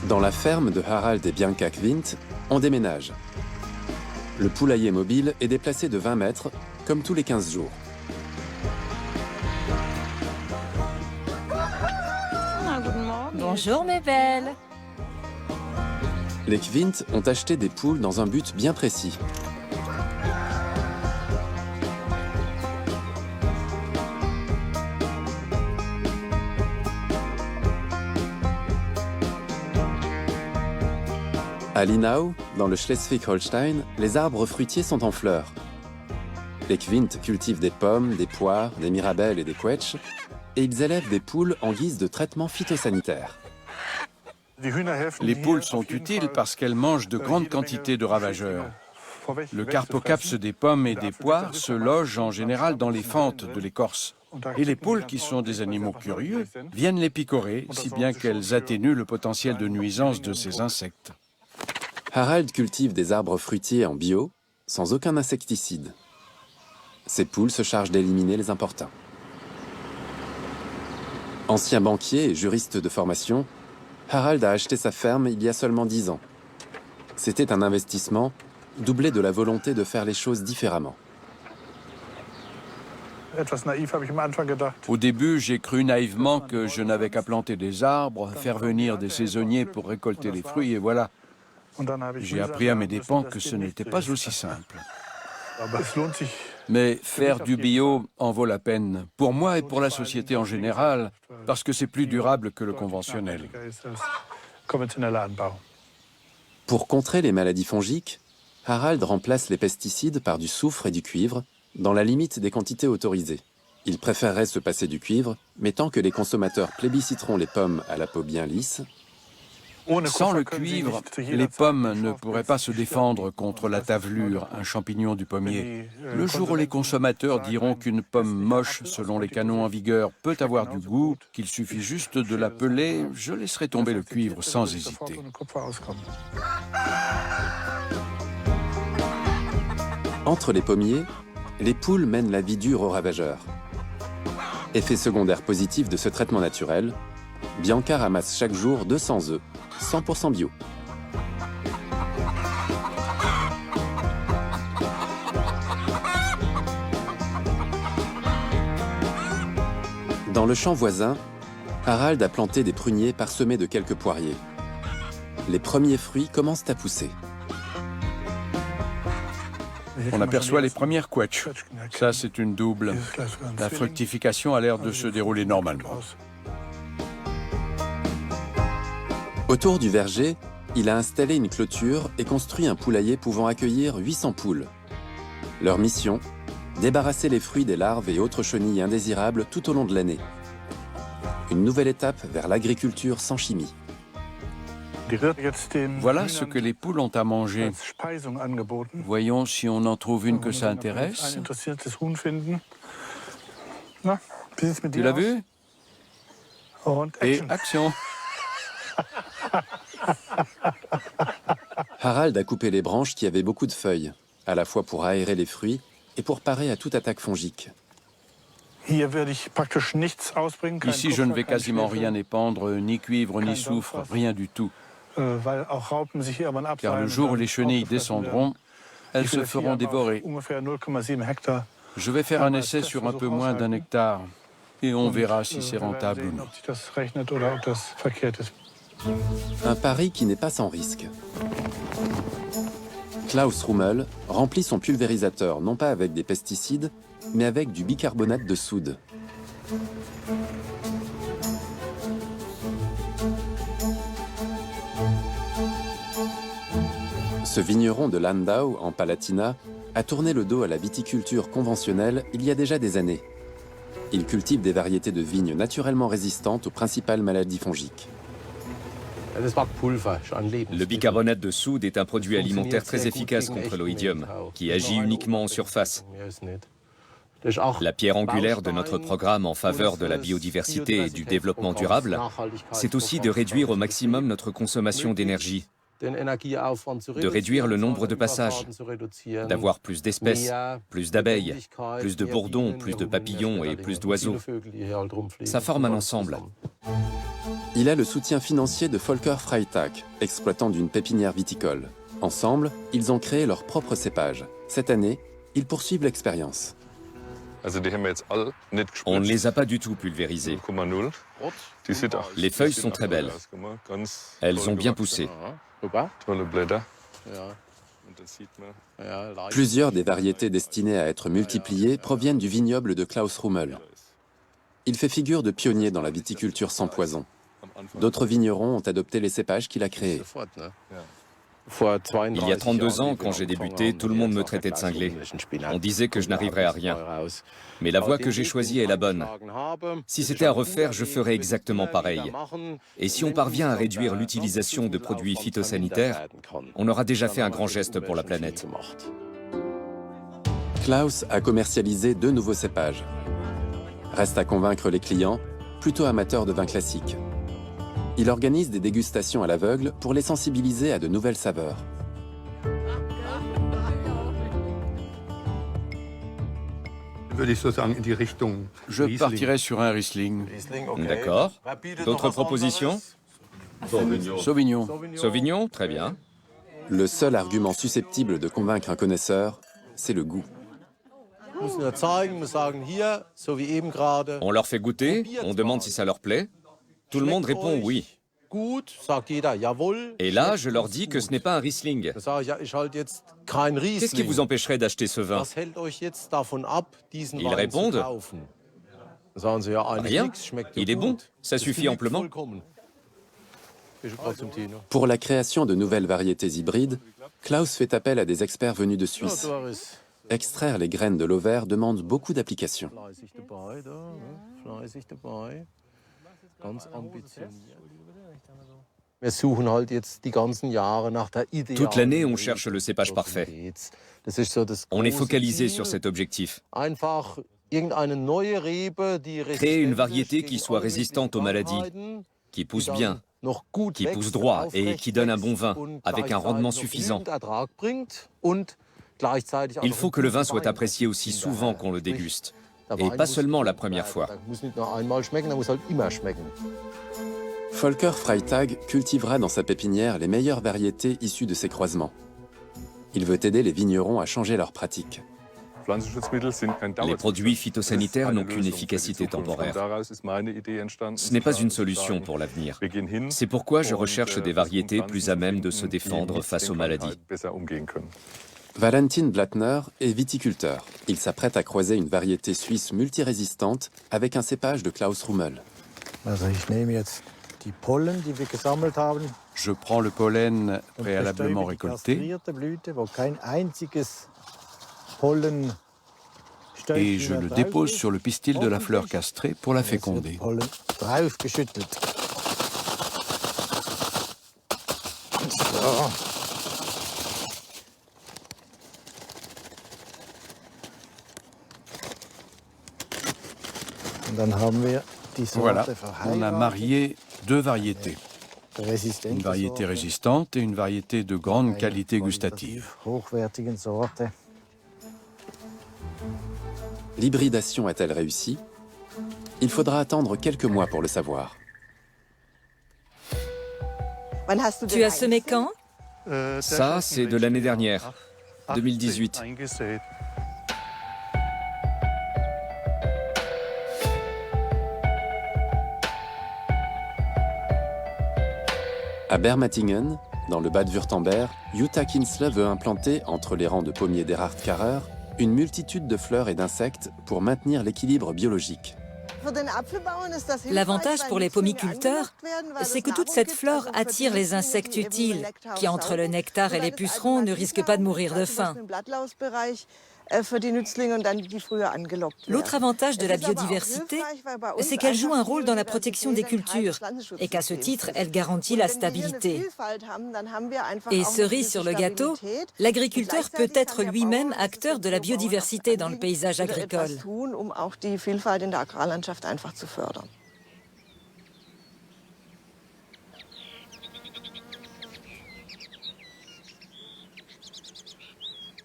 Dans la ferme de Harald et Bianca Kvint, on déménage. Le poulailler mobile est déplacé de 20 mètres, comme tous les 15 jours. Bonjour mes belles. Les Kvint ont acheté des poules dans un but bien précis. À Linau, dans le Schleswig-Holstein, les arbres fruitiers sont en fleurs. Les Kvint cultivent des pommes, des poires, des mirabelles et des quetches, et ils élèvent des poules en guise de traitement phytosanitaire. Les poules sont utiles parce qu'elles mangent de grandes quantités de ravageurs. Le carpocaps des pommes et des poires se loge en général dans les fentes de l'écorce. Et les poules, qui sont des animaux curieux, viennent les picorer, si bien qu'elles atténuent le potentiel de nuisance de ces insectes. Harald cultive des arbres fruitiers en bio, sans aucun insecticide. Ces poules se chargent d'éliminer les importuns. Ancien banquier et juriste de formation, Harald a acheté sa ferme il y a seulement 10 ans. C'était un investissement doublé de la volonté de faire les choses différemment. Au début, j'ai cru naïvement que je n'avais qu'à planter des arbres, faire venir des saisonniers pour récolter les fruits, et voilà. J'ai appris à mes dépens que ce n'était pas aussi simple. Mais faire du bio en vaut la peine, pour moi et pour la société en général, parce que c'est plus durable que le conventionnel. Pour contrer les maladies fongiques, Harald remplace les pesticides par du soufre et du cuivre, dans la limite des quantités autorisées. Il préférerait se passer du cuivre, mais tant que les consommateurs plébisciteront les pommes à la peau bien lisse, sans le cuivre, les pommes ne pourraient pas se défendre contre la tavelure, un champignon du pommier. Le jour où les consommateurs diront qu'une pomme moche, selon les canons en vigueur, peut avoir du goût, qu'il suffit juste de la peler, je laisserai tomber le cuivre sans hésiter. Entre les pommiers, les poules mènent la vie dure aux ravageurs. Effet secondaire positif de ce traitement naturel, Bianca ramasse chaque jour 200 œufs, 100% bio. Dans le champ voisin, Harald a planté des pruniers parsemés de quelques poiriers. Les premiers fruits commencent à pousser. On aperçoit les premières quetches. Ça, c'est une double. La fructification a l'air de se dérouler normalement. Autour du verger, il a installé une clôture et construit un poulailler pouvant accueillir 800 poules. Leur mission, débarrasser les fruits des larves et autres chenilles indésirables tout au long de l'année. Une nouvelle étape vers l'agriculture sans chimie. Voilà ce que les poules ont à manger. Voyons si on en trouve une que ça intéresse. Tu l'as vu? Et action! Harald a coupé les branches qui avaient beaucoup de feuilles, à la fois pour aérer les fruits et pour parer à toute attaque fongique. Ici, je ne vais quasiment rien épandre, ni cuivre, ni soufre, rien du tout. Car le jour où les chenilles descendront, elles se feront dévorer. Je vais faire un essai sur un peu moins d'1 hectare, et on verra si c'est rentable ou non. Un pari qui n'est pas sans risque. Klaus Rummel remplit son pulvérisateur non pas avec des pesticides, mais avec du bicarbonate de soude. Ce vigneron de Landau, en Palatinat, a tourné le dos à la viticulture conventionnelle il y a déjà des années. Il cultive des variétés de vignes naturellement résistantes aux principales maladies fongiques. Le bicarbonate de soude est un produit alimentaire très efficace contre l'oïdium, qui agit uniquement en surface. La pierre angulaire de notre programme en faveur de la biodiversité et du développement durable, c'est aussi de réduire au maximum notre consommation d'énergie, de réduire le nombre de passages, d'avoir plus d'espèces, plus d'abeilles, plus de bourdons, plus de papillons et plus d'oiseaux. Ça forme un ensemble. Il a le soutien financier de Volker Freitag, exploitant d'une pépinière viticole. Ensemble, ils ont créé leur propre cépage. Cette année, ils poursuivent l'expérience. On ne les a pas du tout pulvérisés. Les feuilles sont très belles. Elles ont bien poussé. Plusieurs des variétés destinées à être multipliées proviennent du vignoble de Klaus Rummel. Il fait figure de pionnier dans la viticulture sans poison. D'autres vignerons ont adopté les cépages qu'il a créés. Il y a 32 ans, quand j'ai débuté, tout le monde me traitait de cinglé. On disait que je n'arriverais à rien. Mais la voie que j'ai choisie est la bonne. Si c'était à refaire, je ferais exactement pareil. Et si on parvient à réduire l'utilisation de produits phytosanitaires, on aura déjà fait un grand geste pour la planète. Klaus a commercialisé 2 nouveaux cépages. Reste à convaincre les clients, plutôt amateurs de vin classique. Il organise des dégustations à l'aveugle pour les sensibiliser à de nouvelles saveurs. Je partirais sur un Riesling. D'accord. D'autres propositions? Sauvignon. Sauvignon? Très bien. Le seul argument susceptible de convaincre un connaisseur, c'est le goût. On leur fait goûter, on demande si ça leur plaît. Tout le monde répond oui. Et là, je leur dis que ce n'est pas un Riesling. Qu'est-ce qui vous empêcherait d'acheter ce vin? Ils répondent rien, il est bon, ça suffit amplement. Pour la création de nouvelles variétés hybrides, Klaus fait appel à des experts venus de Suisse. Extraire les graines de l'ovaire demande beaucoup d'applications. Toute l'année, on cherche le cépage parfait. On est focalisé sur cet objectif. Créer une variété qui soit résistante aux maladies, qui pousse bien, qui pousse droit et qui donne un bon vin, avec un rendement suffisant. Il faut que le vin soit apprécié aussi souvent qu'on le déguste, et pas seulement la première fois. Volker Freitag cultivera dans sa pépinière les meilleures variétés issues de ces croisements. Il veut aider les vignerons à changer leurs pratiques. Les produits phytosanitaires n'ont qu'une efficacité temporaire. Ce n'est pas une solution pour l'avenir. C'est pourquoi je recherche des variétés plus à même de se défendre face aux maladies. Valentin Blattner est viticulteur. Il s'apprête à croiser une variété suisse multirésistante avec un cépage de Klaus Rummel. Je prends le pollen préalablement récolté et je le dépose sur le pistil de la fleur castrée pour la féconder. Voilà, on a marié 2 variétés. Une variété résistante et une variété de grande qualité gustative. L'hybridation a-t-elle réussi? Il faudra attendre quelques mois pour le savoir. Tu as semé quand? Ça, c'est de l'année dernière, 2018. À Bermatingen, dans le Bade-Württemberg, Jutta Kinsle veut implanter, entre les rangs de pommiers d'Erhard Karrer, une multitude de fleurs et d'insectes pour maintenir l'équilibre biologique. L'avantage pour les pommiculteurs, c'est que toute cette flore attire les insectes utiles, qui entre le nectar et les pucerons ne risquent pas de mourir de faim. L'autre avantage de la biodiversité, c'est qu'elle joue un rôle dans la protection des cultures et qu'à ce titre, elle garantit la stabilité. Et cerise sur le gâteau, l'agriculteur peut être lui-même acteur de la biodiversité dans le paysage agricole.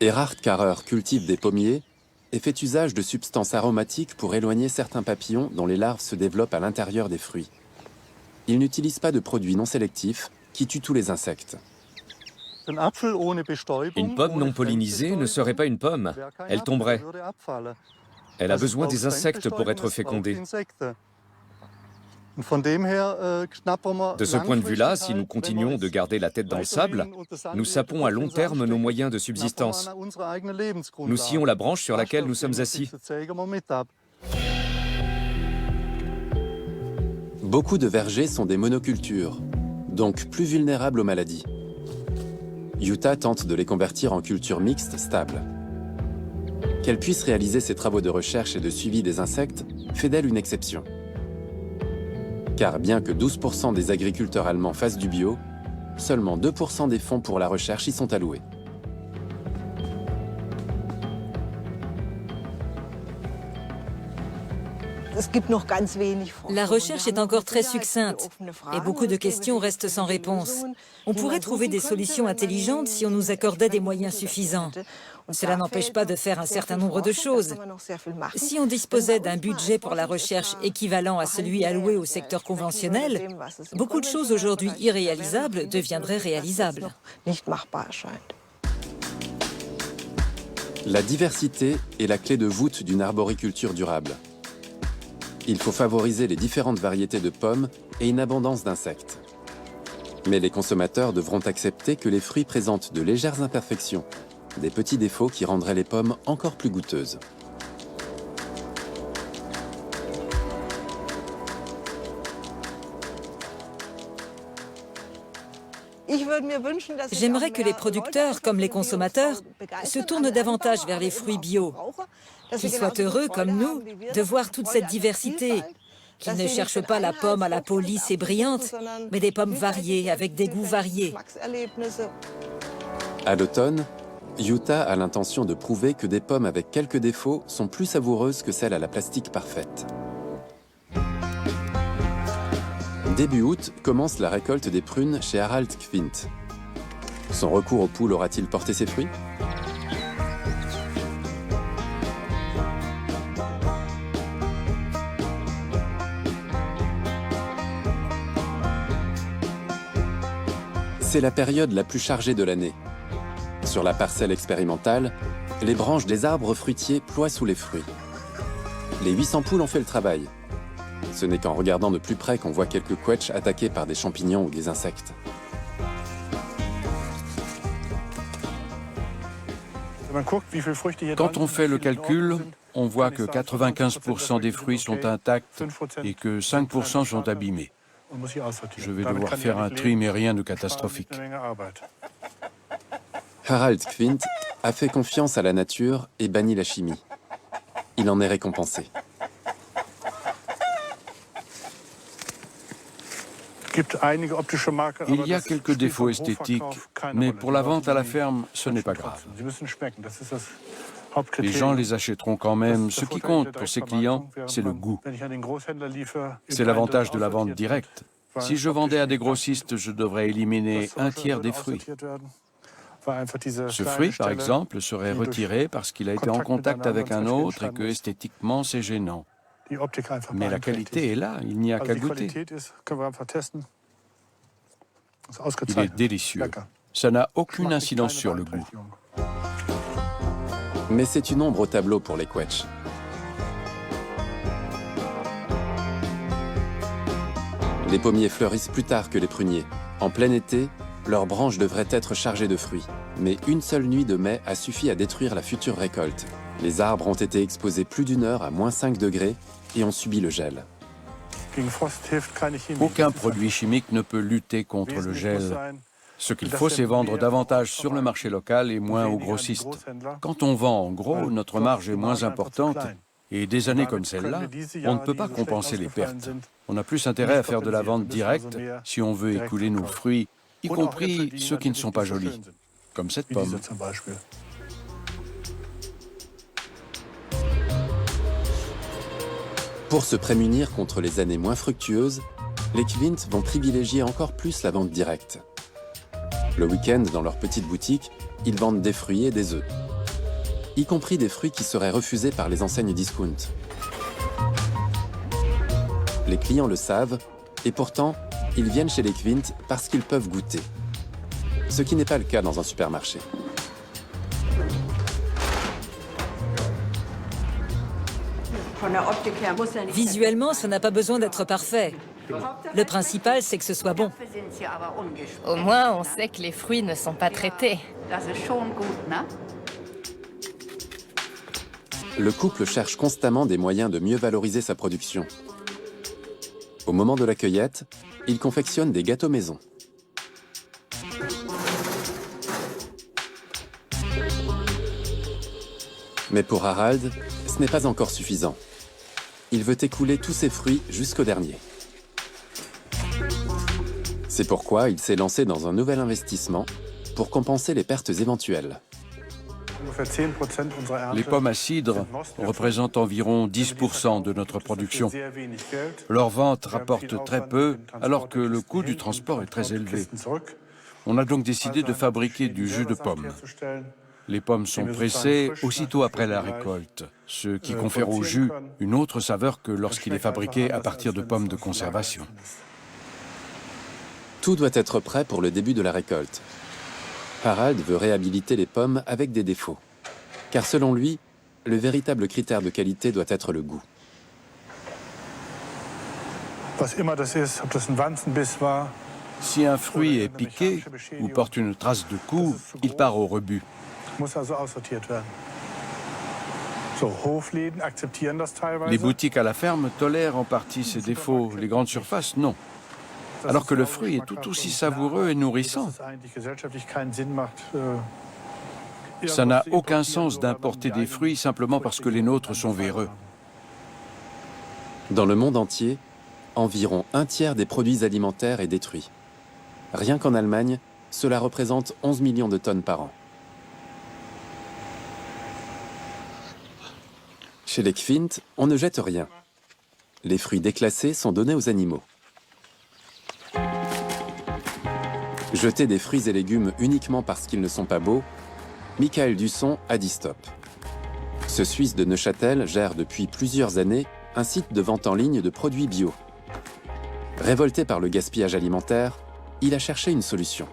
Erhard Karrer cultive des pommiers et fait usage de substances aromatiques pour éloigner certains papillons dont les larves se développent à l'intérieur des fruits. ils n'utilisent pas de produits non sélectifs qui tuent tous les insectes. Une pomme non pollinisée ne serait pas une pomme, elle tomberait. Elle a besoin des insectes pour être fécondée. De ce point de vue-là, si nous continuons de garder la tête dans le sable, nous sapons à long terme nos moyens de subsistance. Nous scions la branche sur laquelle nous sommes assis. Beaucoup de vergers sont des monocultures, donc plus vulnérables aux maladies. Yuta tente de les convertir en cultures mixtes stables. Qu'elle puisse réaliser ses travaux de recherche et de suivi des insectes fait d'elle une exception. Car bien que 12% des agriculteurs allemands fassent du bio, seulement 2% des fonds pour la recherche y sont alloués. La recherche est encore très succincte et beaucoup de questions restent sans réponse. On pourrait trouver des solutions intelligentes si on nous accordait des moyens suffisants. Cela n'empêche pas de faire un certain nombre de choses. Si on disposait d'un budget pour la recherche équivalent à celui alloué au secteur conventionnel, beaucoup de choses aujourd'hui irréalisables deviendraient réalisables. La diversité est la clé de voûte d'une arboriculture durable. Il faut favoriser les différentes variétés de pommes et une abondance d'insectes. Mais les consommateurs devront accepter que les fruits présentent de légères imperfections, des petits défauts qui rendraient les pommes encore plus goûteuses. J'aimerais que les producteurs, comme les consommateurs, se tournent davantage vers les fruits bio, qu'ils soient heureux, comme nous, de voir toute cette diversité, qu'ils ne cherchent pas la pomme à la peau lisse et brillante, mais des pommes variées, avec des goûts variés. À l'automne, Yuta a l'intention de prouver que des pommes avec quelques défauts sont plus savoureuses que celles à la plastique parfaite. Début août commence la récolte des prunes chez Harald Kvint. Son recours aux poules aura-t-il porté ses fruits ? C'est la période la plus chargée de l'année. Sur la parcelle expérimentale, les branches des arbres fruitiers ploient sous les fruits. Les 800 poules ont fait le travail. Ce n'est qu'en regardant de plus près qu'on voit quelques quetchs attaqués par des champignons ou des insectes. Quand on fait le calcul, on voit que 95% des fruits sont intacts et que 5% sont abîmés. Je vais devoir faire un tri, mais rien de catastrophique. Harald Kvint a fait confiance à la nature et banni la chimie. Il en est récompensé. Il y a quelques défauts esthétiques, mais pour la vente à la ferme, ce n'est pas grave. Les gens les achèteront quand même. Ce qui compte pour ces clients, c'est le goût. C'est l'avantage de la vente directe. Si je vendais à des grossistes, je devrais éliminer un tiers des fruits. Ce fruit, par exemple, serait retiré parce qu'il a été en contact avec un autre et que esthétiquement, c'est gênant. Mais la qualité est là, il n'y a qu'à goûter. Il est délicieux. Ça n'a aucune incidence sur le goût. Mais c'est une ombre au tableau pour les quetchs. Les pommiers fleurissent plus tard que les pruniers. En plein été, leurs branches devraient être chargées de fruits. Mais une seule nuit de mai a suffi à détruire la future récolte. Les arbres ont été exposés plus d'une heure à -5 degrés et ont subi le gel. Aucun produit chimique ne peut lutter contre le gel. Ce qu'il faut, c'est vendre davantage sur le marché local et moins aux grossistes. Quand on vend en gros, notre marge est moins importante. Et des années comme celle-là, on ne peut pas compenser les pertes. On a plus intérêt à faire de la vente directe si on veut écouler nos fruits, y compris ceux qui ne sont pas jolis, comme cette pomme. Pour se prémunir contre les années moins fructueuses, les Kvint vont privilégier encore plus la vente directe. Le week-end, dans leur petite boutique, ils vendent des fruits et des œufs, y compris des fruits qui seraient refusés par les enseignes discount. Les clients le savent, et pourtant, ils viennent chez les Quint parce qu'ils peuvent goûter. Ce qui n'est pas le cas dans un supermarché. Visuellement, ça n'a pas besoin d'être parfait. Le principal, c'est que ce soit bon. Au moins, on sait que les fruits ne sont pas traités. Le couple cherche constamment des moyens de mieux valoriser sa production. Au moment de la cueillette, il confectionne des gâteaux maison. Mais pour Harald, ce n'est pas encore suffisant. Il veut écouler tous ses fruits jusqu'au dernier. C'est pourquoi il s'est lancé dans un nouvel investissement pour compenser les pertes éventuelles. Les pommes à cidre représentent environ 10% de notre production. Leur vente rapporte très peu, alors que le coût du transport est très élevé. On a donc décidé de fabriquer du jus de pommes. Les pommes sont pressées aussitôt après la récolte, ce qui confère au jus une autre saveur que lorsqu'il est fabriqué à partir de pommes de conservation. Tout doit être prêt pour le début de la récolte. Harald veut réhabiliter les pommes avec des défauts. Car selon lui, le véritable critère de qualité doit être le goût. Si un fruit est piqué ou porte une trace de coup, il part au rebut. Les boutiques à la ferme tolèrent en partie ces défauts, les grandes surfaces, non. Alors que le fruit est tout aussi savoureux et nourrissant. Ça n'a aucun sens d'importer des fruits simplement parce que les nôtres sont véreux. Dans le monde entier, environ un tiers des produits alimentaires est détruit. Rien qu'en Allemagne, cela représente 11 millions de tonnes par an. Chez les Quint, on ne jette rien. Les fruits déclassés sont donnés aux animaux. Jeter des fruits et légumes uniquement parce qu'ils ne sont pas beaux, Michael Dusson a dit stop. Ce Suisse de Neuchâtel gère depuis plusieurs années un site de vente en ligne de produits bio. Révolté par le gaspillage alimentaire, il a cherché une solution.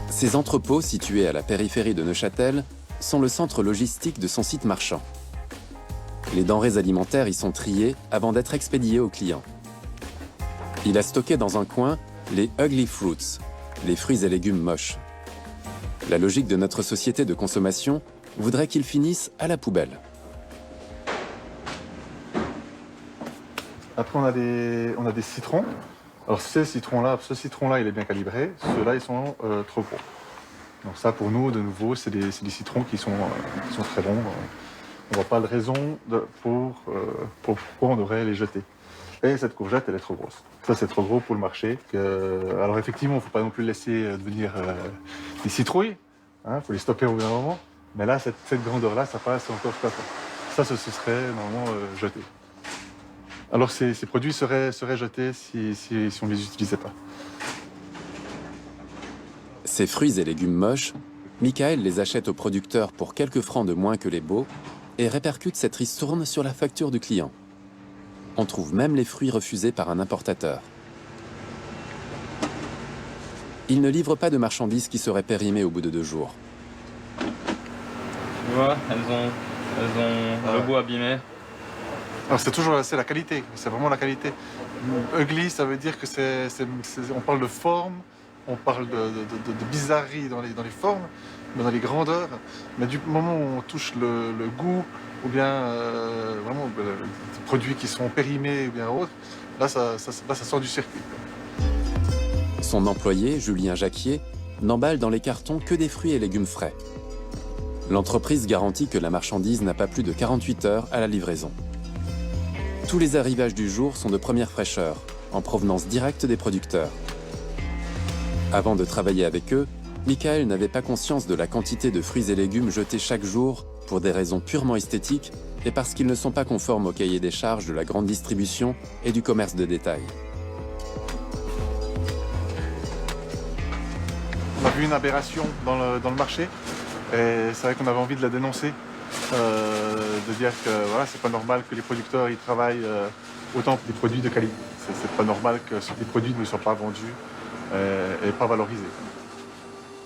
Ces entrepôts, situés à la périphérie de Neuchâtel, sont le centre logistique de son site marchand. Les denrées alimentaires y sont triées avant d'être expédiées aux clients. Il a stocké dans un coin les ugly fruits, les fruits et légumes moches. La logique de notre société de consommation voudrait qu'ils finissent à la poubelle. Après, on a des citrons. Alors ce citron-là, il est bien calibré. Ceux-là, ils sont trop gros. Donc ça, pour nous, de nouveau, c'est des citrons qui sont très bons. On ne voit pas de raison pour pourquoi on devrait les jeter. Et cette courgette, elle est trop grosse. Ça, c'est trop gros pour le marché. Alors effectivement, il ne faut pas non plus laisser devenir des citrouilles. Il faut les stopper au bout d'un moment. Mais là, cette grandeur-là, ça passe encore tout à fait. Ça, ce serait normalement jeté. Alors ces produits seraient jetés si on ne les utilisait pas. Ces fruits et légumes moches, Michael les achète aux producteurs pour quelques francs de moins que les beaux et répercute cette ristourne sur la facture du client. On trouve même les fruits refusés par un importateur. Il ne livre pas de marchandises qui seraient périmées au bout de 2 jours. Tu vois, elles ont le goût abîmé. Alors c'est la qualité, c'est vraiment la qualité. Ugly, ça veut dire que on parle de forme, on parle de bizarrerie dans les formes, mais dans les grandeurs. Mais du moment où on touche le goût, ou bien vraiment des produits qui sont périmés ou bien autres, là ça sort du circuit. Son employé, Julien Jacquier, n'emballe dans les cartons que des fruits et légumes frais. L'entreprise garantit que la marchandise n'a pas plus de 48 heures à la livraison. Tous les arrivages du jour sont de première fraîcheur, en provenance directe des producteurs. Avant de travailler avec eux, Michael n'avait pas conscience de la quantité de fruits et légumes jetés chaque jour pour des raisons purement esthétiques et parce qu'ils ne sont pas conformes au cahier des charges de la grande distribution et du commerce de détail. On a vu une aberration dans le marché et c'est vrai qu'on avait envie de la dénoncer, de dire que voilà, c'est pas normal que les producteurs ils travaillent autant pour des produits de qualité. C'est pas normal que les produits ne soient pas vendus et pas valorisés.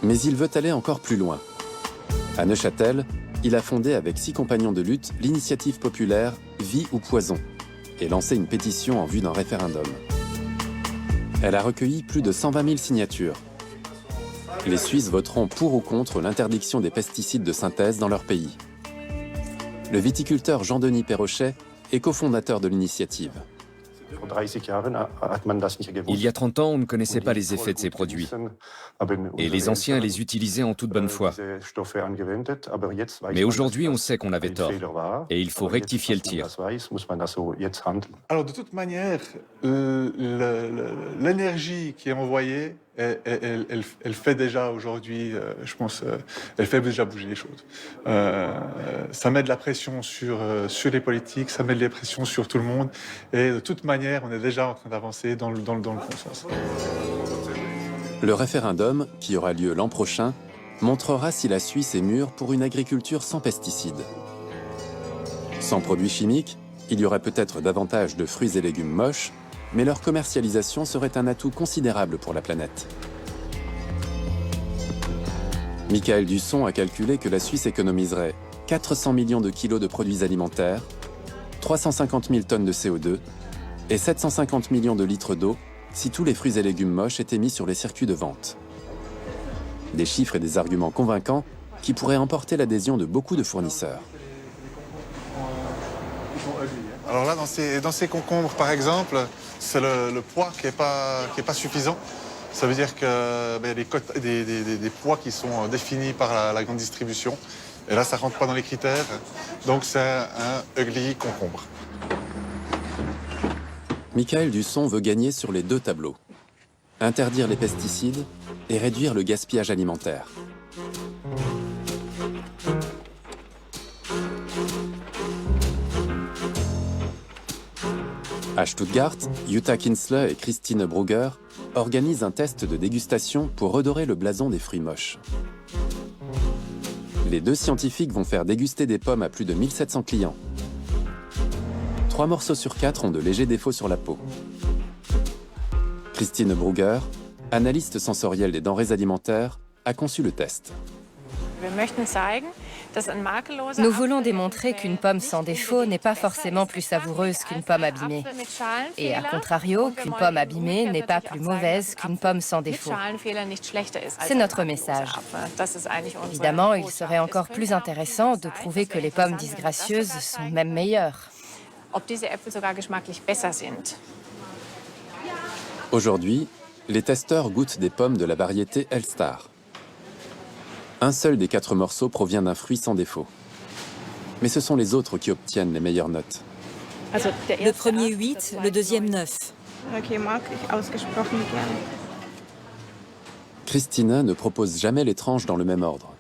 Mais il veut aller encore plus loin. À Neuchâtel, il a fondé avec 6 compagnons de lutte l'initiative populaire Vie ou Poison et lancé une pétition en vue d'un référendum. Elle a recueilli plus de 120 000 signatures. Les Suisses voteront pour ou contre l'interdiction des pesticides de synthèse dans leur pays. Le viticulteur Jean-Denis Perrochet est cofondateur de l'initiative. Il y a 30 ans, on ne connaissait pas les effets de ces produits. Et les anciens les utilisaient en toute bonne foi. Mais aujourd'hui, on sait qu'on avait tort. Et il faut rectifier le tir. Alors de toute manière, l'énergie qui est envoyée, elle fait déjà aujourd'hui, je pense, elle fait déjà bouger les choses. Ça met de la pression sur les politiques, ça met de la pression sur tout le monde. Et de toute manière, on est déjà en train d'avancer dans le bon sens. Le référendum, qui aura lieu l'an prochain, montrera si la Suisse est mûre pour une agriculture sans pesticides. Sans produits chimiques, il y aurait peut-être davantage de fruits et légumes moches, mais leur commercialisation serait un atout considérable pour la planète. Michael Dusson a calculé que la Suisse économiserait 400 millions de kilos de produits alimentaires, 350 000 tonnes de CO2 et 750 millions de litres d'eau si tous les fruits et légumes moches étaient mis sur les circuits de vente. Des chiffres et des arguments convaincants qui pourraient emporter l'adhésion de beaucoup de fournisseurs. Alors là, dans ces concombres, par exemple, c'est le poids qui est pas suffisant. Ça veut dire qu'il y a des poids qui sont définis par la grande distribution. Et là, ça ne rentre pas dans les critères. Donc, c'est un ugly concombre. Michael Dusson veut gagner sur les 2 tableaux. Interdire les pesticides et réduire le gaspillage alimentaire. À Stuttgart, Jutta Kinsler et Christine Brugger organisent un test de dégustation pour redorer le blason des fruits moches. Les 2 scientifiques vont faire déguster des pommes à plus de 1700 clients. 3 morceaux sur 4 ont de légers défauts sur la peau. Christine Brugger, analyste sensorielle des denrées alimentaires, a conçu le test. Nous voulons démontrer qu'une pomme sans défaut n'est pas forcément plus savoureuse qu'une pomme abîmée. Et à contrario, qu'une pomme abîmée n'est pas plus mauvaise qu'une pomme sans défaut. C'est notre message. Évidemment, il serait encore plus intéressant de prouver que les pommes disgracieuses sont même meilleures. Aujourd'hui, les testeurs goûtent des pommes de la variété Elstar. Un seul des 4 morceaux provient d'un fruit sans défaut. Mais ce sont les autres qui obtiennent les meilleures notes. Le premier 8, le deuxième 9. Christina ne propose jamais les tranches dans le même ordre.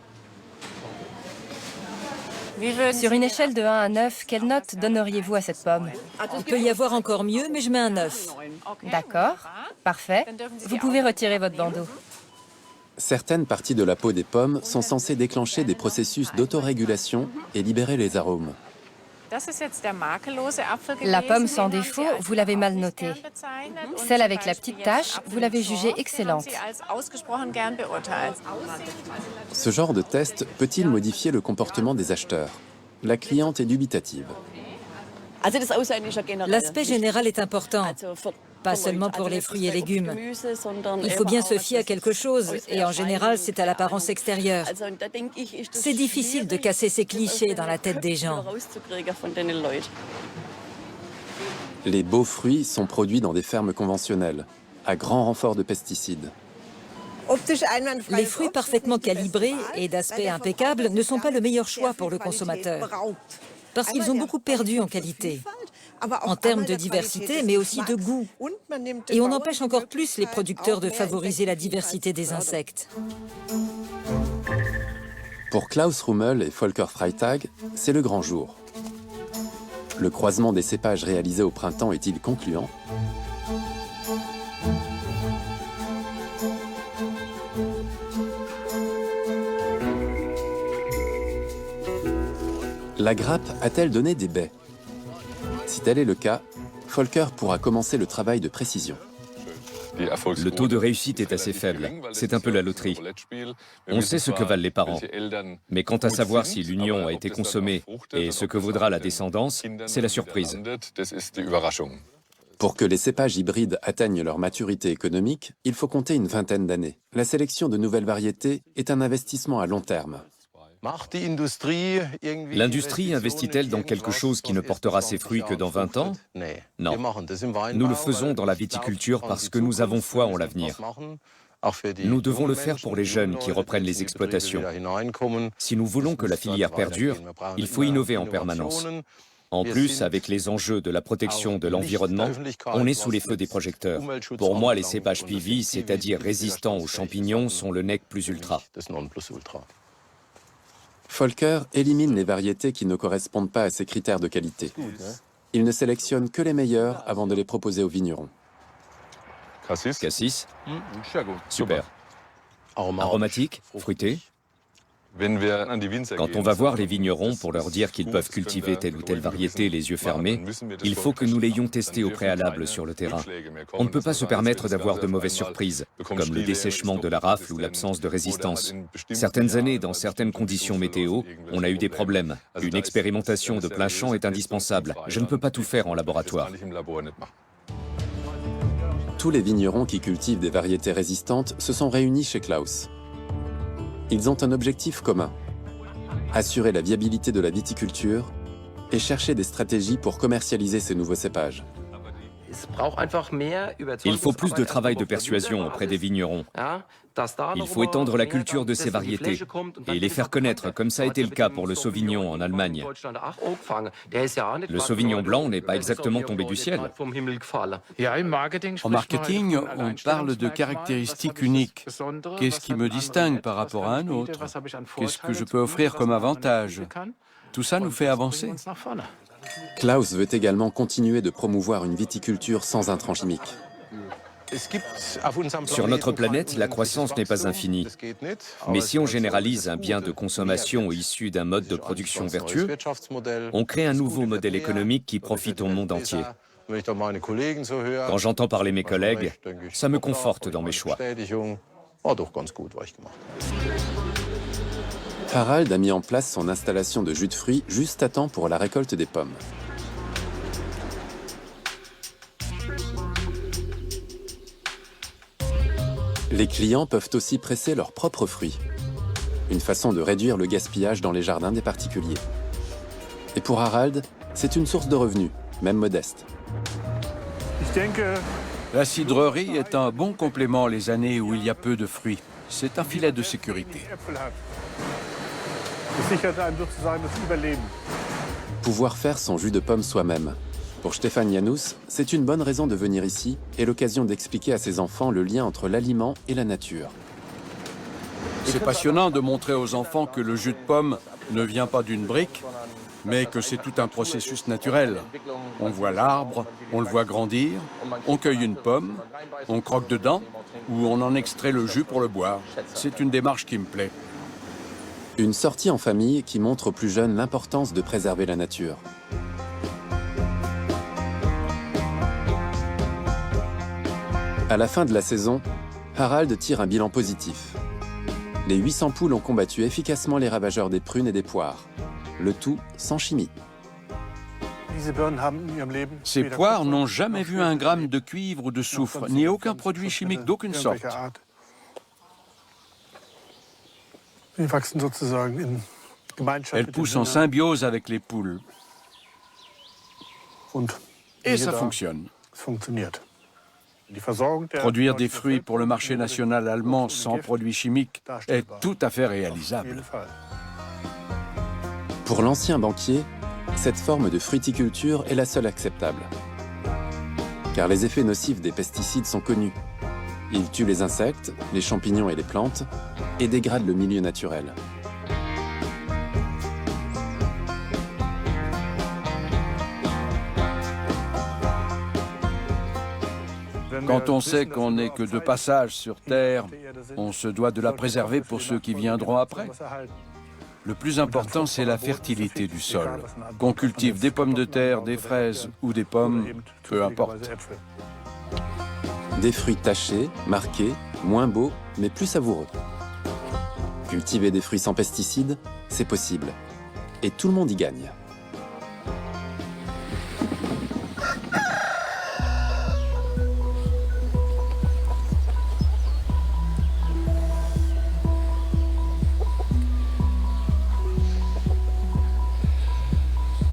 Sur une échelle de 1 à 9, quelle note donneriez-vous à cette pomme? Il peut y avoir encore mieux, mais je mets un 9. D'accord, parfait. Vous pouvez retirer votre bandeau. Certaines parties de la peau des pommes sont censées déclencher des processus d'autorégulation et libérer les arômes. La pomme sans défaut, vous l'avez mal notée. Celle avec la petite tache, vous l'avez jugée excellente. Ce genre de test peut-il modifier le comportement des acheteurs? La cliente est dubitative. L'aspect général est important, pas seulement pour les fruits et légumes. Il faut bien se fier à quelque chose, et en général, c'est à l'apparence extérieure. C'est difficile de casser ces clichés dans la tête des gens. Les beaux fruits sont produits dans des fermes conventionnelles, à grand renfort de pesticides. Les fruits parfaitement calibrés et d'aspect impeccable ne sont pas le meilleur choix pour le consommateur, parce qu'ils ont beaucoup perdu en qualité, en termes de diversité, mais aussi de goût. Et on empêche encore plus les producteurs de favoriser la diversité des insectes. Pour Klaus Rummel et Volker Freitag, c'est le grand jour. Le croisement des cépages réalisé au printemps est-il concluant? La grappe a-t-elle donné des baies? Si tel est le cas, Volker pourra commencer le travail de précision. Le taux de réussite est assez faible. C'est un peu la loterie. On sait ce que valent les parents. Mais quant à savoir si l'union a été consommée et ce que vaudra la descendance, c'est la surprise. Pour que les cépages hybrides atteignent leur maturité économique, il faut compter une vingtaine d'années. La sélection de nouvelles variétés est un investissement à long terme. L'industrie investit-elle dans quelque chose qui ne portera ses fruits que dans 20 ans? Non. Nous le faisons dans la viticulture parce que nous avons foi en l'avenir. Nous devons le faire pour les jeunes qui reprennent les exploitations. Si nous voulons que la filière perdure, il faut innover en permanence. En plus, avec les enjeux de la protection de l'environnement, on est sous les feux des projecteurs. Pour moi, les cépages PIVI, c'est-à-dire résistants aux champignons, sont le nec plus ultra. Volker élimine les variétés qui ne correspondent pas à ces critères de qualité. Il ne sélectionne que les meilleures avant de les proposer aux vignerons. Cassis? Super. Aromatique? Fruité? Quand on va voir les vignerons pour leur dire qu'ils peuvent cultiver telle ou telle variété les yeux fermés, il faut que nous l'ayons testé au préalable sur le terrain. On ne peut pas se permettre d'avoir de mauvaises surprises, comme le dessèchement de la rafle ou l'absence de résistance. Certaines années, dans certaines conditions météo, on a eu des problèmes. Une expérimentation de plein champ est indispensable. Je ne peux pas tout faire en laboratoire. Tous les vignerons qui cultivent des variétés résistantes se sont réunis chez Klaus. Ils ont un objectif commun: assurer la viabilité de la viticulture et chercher des stratégies pour commercialiser ces nouveaux cépages. Il faut plus de travail de persuasion auprès des vignerons. Il faut étendre la culture de ces variétés et les faire connaître, comme ça a été le cas pour le Sauvignon en Allemagne. Le Sauvignon blanc n'est pas exactement tombé du ciel. En marketing, on parle de caractéristiques uniques. Qu'est-ce qui me distingue par rapport à un autre? Qu'est-ce que je peux offrir comme avantage? Tout ça nous fait avancer. Klaus veut également continuer de promouvoir une viticulture sans intrants chimiques. Sur notre planète, la croissance n'est pas infinie. Mais si on généralise un bien de consommation issu d'un mode de production vertueux, on crée un nouveau modèle économique qui profite au monde entier. Quand j'entends parler mes collègues, ça me conforte dans mes choix. Harald a mis en place son installation de jus de fruits juste à temps pour la récolte des pommes. Les clients peuvent aussi presser leurs propres fruits. Une façon de réduire le gaspillage dans les jardins des particuliers. Et pour Harald, c'est une source de revenus, même modeste. La cidrerie est un bon complément les années où il y a peu de fruits. C'est un filet de sécurité. Pouvoir faire son jus de pomme soi-même. Pour Stefan Janus, c'est une bonne raison de venir ici et l'occasion d'expliquer à ses enfants le lien entre l'aliment et la nature. C'est passionnant de montrer aux enfants que le jus de pomme ne vient pas d'une brique, mais que c'est tout un processus naturel. On voit l'arbre, on le voit grandir, on cueille une pomme, on croque dedans ou on en extrait le jus pour le boire. C'est une démarche qui me plaît. Une sortie en famille qui montre aux plus jeunes l'importance de préserver la nature. À la fin de la saison, Harald tire un bilan positif. Les 800 poules ont combattu efficacement les ravageurs des prunes et des poires. Le tout sans chimie. Ces poires n'ont jamais vu un gramme de cuivre ou de soufre, ni aucun produit chimique d'aucune sorte. Elles poussent en symbiose avec les poules. Et ça fonctionne. Produire des fruits pour le marché national allemand sans produits chimiques est tout à fait réalisable. Pour l'ancien banquier, cette forme de fruiticulture est la seule acceptable. Car les effets nocifs des pesticides sont connus. Ils tuent les insectes, les champignons et les plantes et dégradent le milieu naturel. Quand on sait qu'on n'est que de passage sur Terre, on se doit de la préserver pour ceux qui viendront après. Le plus important, c'est la fertilité du sol. Qu'on cultive des pommes de terre, des fraises ou des pommes, peu importe. Des fruits tachés, marqués, moins beaux, mais plus savoureux. Cultiver des fruits sans pesticides, c'est possible. Et tout le monde y gagne.